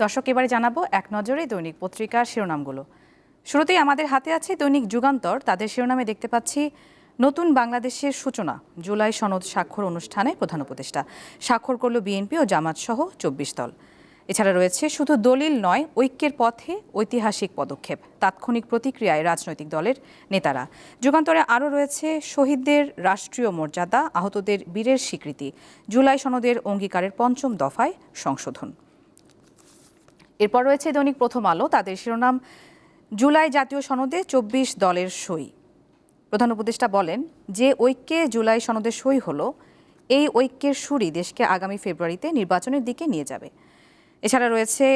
দর্শক, এবারে জানাবো এক নজরে দৈনিক পত্রিকার শিরোনামগুলো। শুরুতেই আমাদের হাতে আছে দৈনিক যুগান্তর। তাদের শিরোনামে দেখতে পাচ্ছি নতুন বাংলাদেশের সূচনা, জুলাই সনদ স্বাক্ষর অনুষ্ঠানে প্রধান উপদেষ্টা। স্বাক্ষর করল বিএনপি ও জামাত সহ ২৪ দল। এছাড়া রয়েছে শুধু দলিল নয়, ঐক্যের পথে ঐতিহাসিক পদক্ষেপ, তাৎক্ষণিক প্রতিক্রিয়ায় রাজনৈতিক দলের নেতারা। যুগান্তরে আরও রয়েছে শহীদদের রাষ্ট্রীয় মর্যাদা, আহতদের বীরের স্বীকৃতি, জুলাই সনদের অঙ্গীকারের ৫ম দফায় সংশোধন। এরপর রয়েছে দৈনিক প্রথম আলো। তাদের শিরোনাম, জুলাই জাতীয় সনদে ২৪ দলের সই। প্রধান উপদেষ্টা বলেন, যে ঐক্যে জুলাই সনদে সই হলো, এই ঐক্যের সুরই দেশকে আগামী ফেব্রুয়ারিতে নির্বাচনের দিকে নিয়ে যাবে। এছাড়া রয়েছে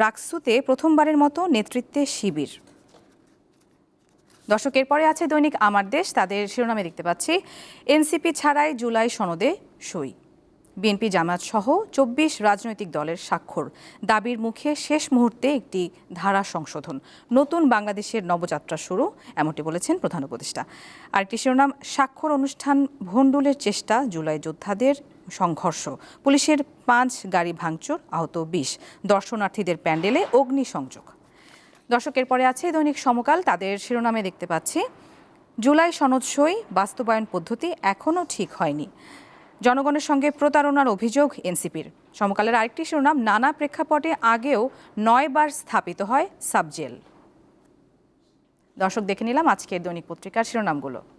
রাকসুতে প্রথমবারের মতো নেতৃত্বে শিবির। দর্শক, এরপরে আছে দৈনিক আমার দেশ। তাদের শিরোনামে দেখতে পাচ্ছি এনসিপি ছাড়াই জুলাই সনদে সই, বিএনপি জামাত সহ ২৪ রাজনৈতিক দলের স্বাক্ষর, দাবির মুখে শেষ মুহূর্তে একটি ধারা সংশোধন, নতুন বাংলাদেশের নবযাত্রা শুরু, এমনটি বলেছেন প্রধান উপদেষ্টা। আরেকটি শিরোনাম, স্বাক্ষর অনুষ্ঠান ভণ্ডুলের চেষ্টা, জুলাই যোদ্ধাদের সংঘর্ষ, পুলিশের ৫ গাড়ি ভাঙচুর, আহত ২০, দর্শনার্থীদের প্যান্ডেলে অগ্নিসংযোগ। দর্শকের পরে আছে দৈনিক সমকাল। তাদের শিরোনামে দেখতে পাচ্ছি জুলাই সনদ সই, বাস্তবায়ন পদ্ধতি এখনও ঠিক হয়নি, জনগণের সঙ্গে প্রতারণার অভিযোগ এনসিপির। সমকালের আরেকটি শিরোনাম, নানা প্রেক্ষাপটে আগেও ৯ বার স্থাপিত হয় সাবজেল। দর্শক, দেখে নিলাম আজকের দৈনিক পত্রিকার শিরোনামগুলো।